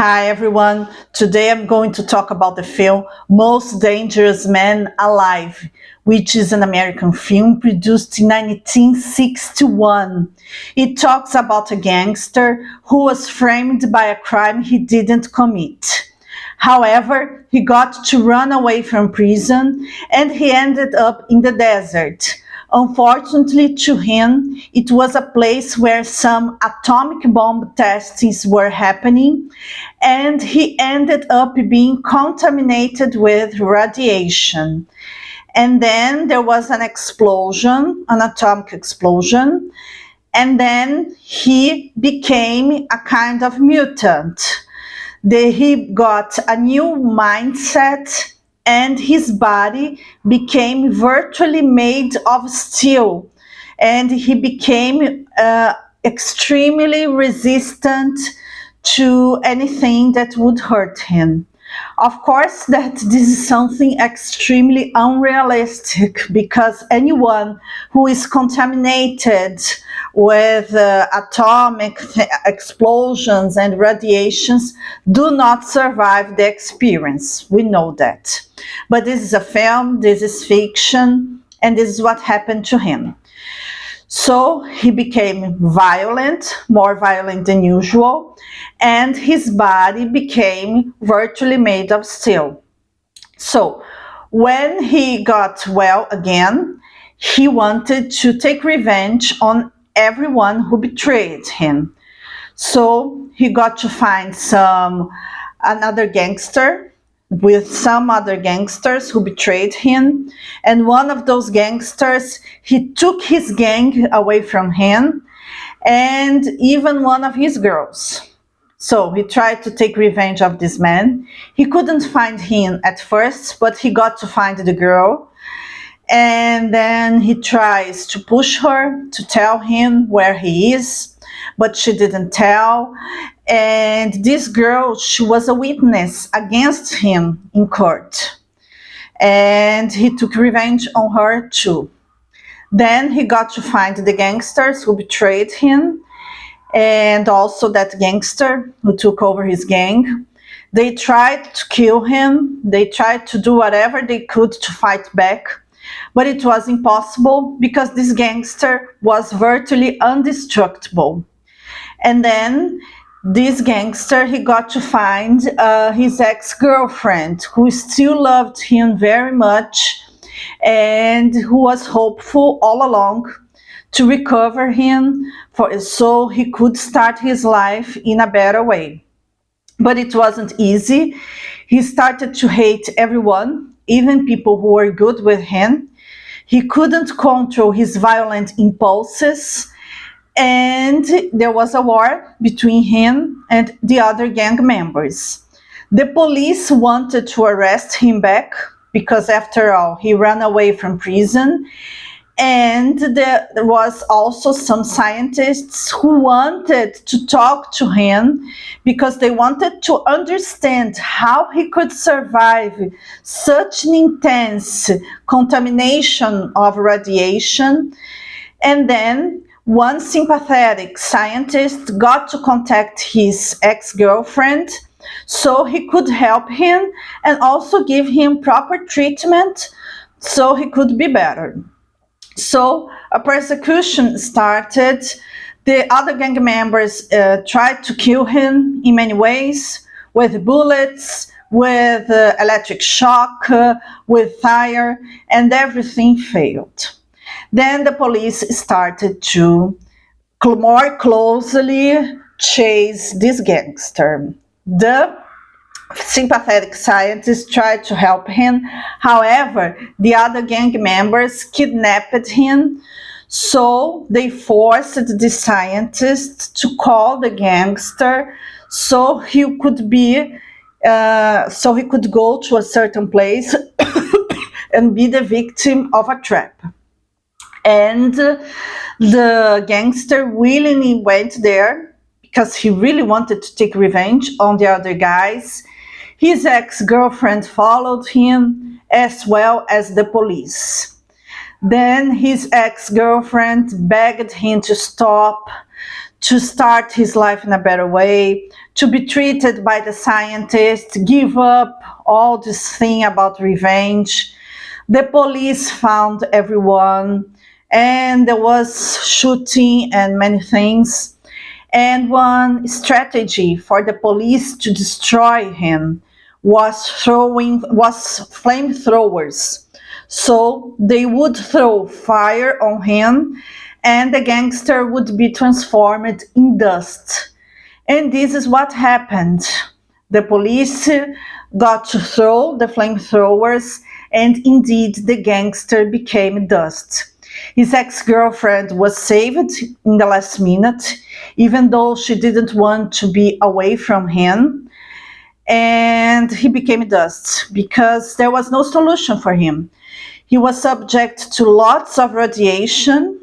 Hi everyone, today I'm going to talk about the film Most Dangerous Man Alive, which is an American film produced in 1961. It talks about a gangster who was framed by a crime he didn't commit. However, he got to run away from prison and he ended up in the desert. Unfortunately to him, it was a place where some atomic bomb testings were happening, and he ended up being contaminated with radiation. And then there was an explosion, an atomic explosion, and then he became a kind of mutant. He got a new mindset, and his body became virtually made of steel, and he became extremely resistant to anything that would hurt him. Of course, that this is something extremely unrealistic, because anyone who is contaminated with atomic explosions and radiations do not survive the experience. We know that. But this is a film, this is fiction, and this is what happened to him. So he became violent, more violent than usual, and his body became virtually made of steel. So when he got well again, he wanted to take revenge on everyone who betrayed him. So he got to find another gangster with some other gangsters who betrayed him, and one of those gangsters, he took his gang away from him, and even one of his girls. So he tried to take revenge of this man. He couldn't find him at first, but he got to find the girl, and then he tries to push her to tell him where he is, but she didn't tell. And this girl, she was a witness against him in court, and he took revenge on her too. Then he got to find the gangsters who betrayed him, and also that gangster who took over his gang. They tried to kill him. They tried to do whatever they could to fight back, but it was impossible because this gangster was virtually indestructible. And then this gangster, he got to find his ex-girlfriend, who still loved him very much and who was hopeful all along to recover him so he could start his life in a better way. But it wasn't easy. He started to hate everyone, even people who were good with him. He couldn't control his violent impulses, and there was a war between him and the other gang members. The police wanted to arrest him back because, after all, he ran away from prison, and there was also some scientists who wanted to talk to him because they wanted to understand how he could survive such an intense contamination of radiation. And then one sympathetic scientist got to contact his ex-girlfriend so he could help him and also give him proper treatment so he could be better. So a persecution started. The other gang members tried to kill him in many ways, with bullets, with electric shock, with fire, and everything failed. Then the police started to more closely chase this gangster. The sympathetic scientists tried to help him. However, the other gang members kidnapped him, so they forced the scientists to call the gangster so he could go to a certain place and be the victim of a trap. And the gangster willingly went there because he really wanted to take revenge on the other guys. His ex-girlfriend followed him, as well as the police. Then his ex-girlfriend begged him to stop, to start his life in a better way, to be treated by the scientists, give up all this thing about revenge. The police found everyone, and there was shooting and many things. And one strategy for the police to destroy him was flamethrowers. So they would throw fire on him, and the gangster would be transformed in dust. And this is what happened. The police got to throw the flamethrowers, and indeed the gangster became dust. His ex-girlfriend was saved in the last minute, even though she didn't want to be away from him. And he became dust because there was no solution for him. He was subject to lots of radiation.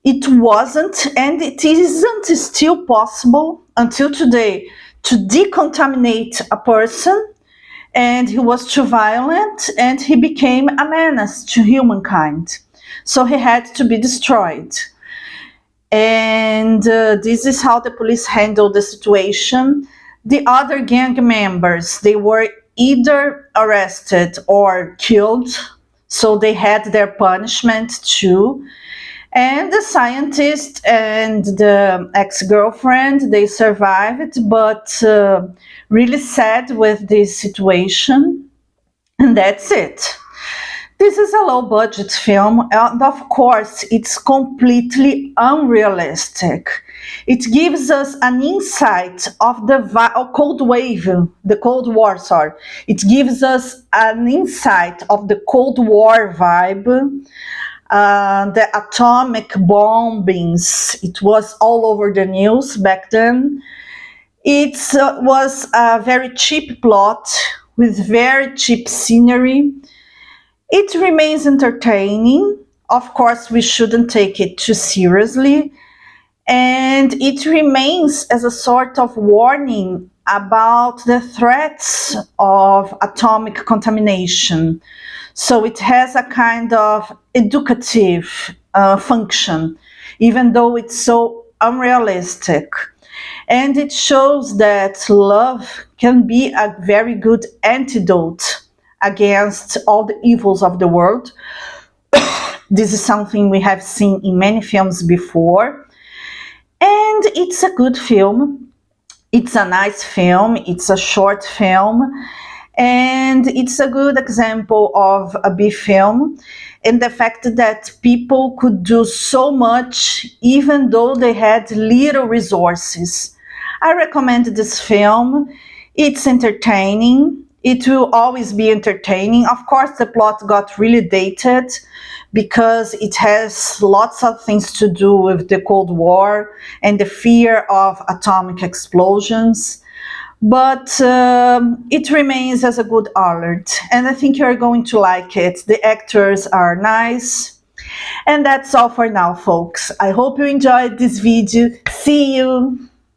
It wasn't, and it isn't still possible until today to decontaminate a person, and he was too violent, and he became a menace to humankind. So he had to be destroyed. And this is how the police handled the situation. The other gang members, they were either arrested or killed, so they had their punishment too. And the scientist and the ex-girlfriend, they survived, but really sad with this situation. And that's it. This is a low-budget film, and of course, it's completely unrealistic. It gives us an insight of the Cold War, sorry. It gives us an insight of the Cold War vibe, the atomic bombings. It was all over the news back then. It was a very cheap plot with very cheap scenery. It remains entertaining. Of course, we shouldn't take it too seriously. And it remains as a sort of warning about the threats of atomic contamination. So it has a kind of educative function, even though it's so unrealistic. And it shows that love can be a very good antidote against all the evils of the world. This is something we have seen in many films before. And it's a good film. It's a nice film. It's a short film. And it's a good example of a B film, and the fact that people could do so much even though they had little resources. I recommend this film. It's entertaining. It will always be entertaining. Of course, the plot got really dated because it has lots of things to do with the Cold War and the fear of atomic explosions. But it remains as a good alert, and I think you're going to like it. The actors are nice. And that's all for now, folks. I hope you enjoyed this video. See you!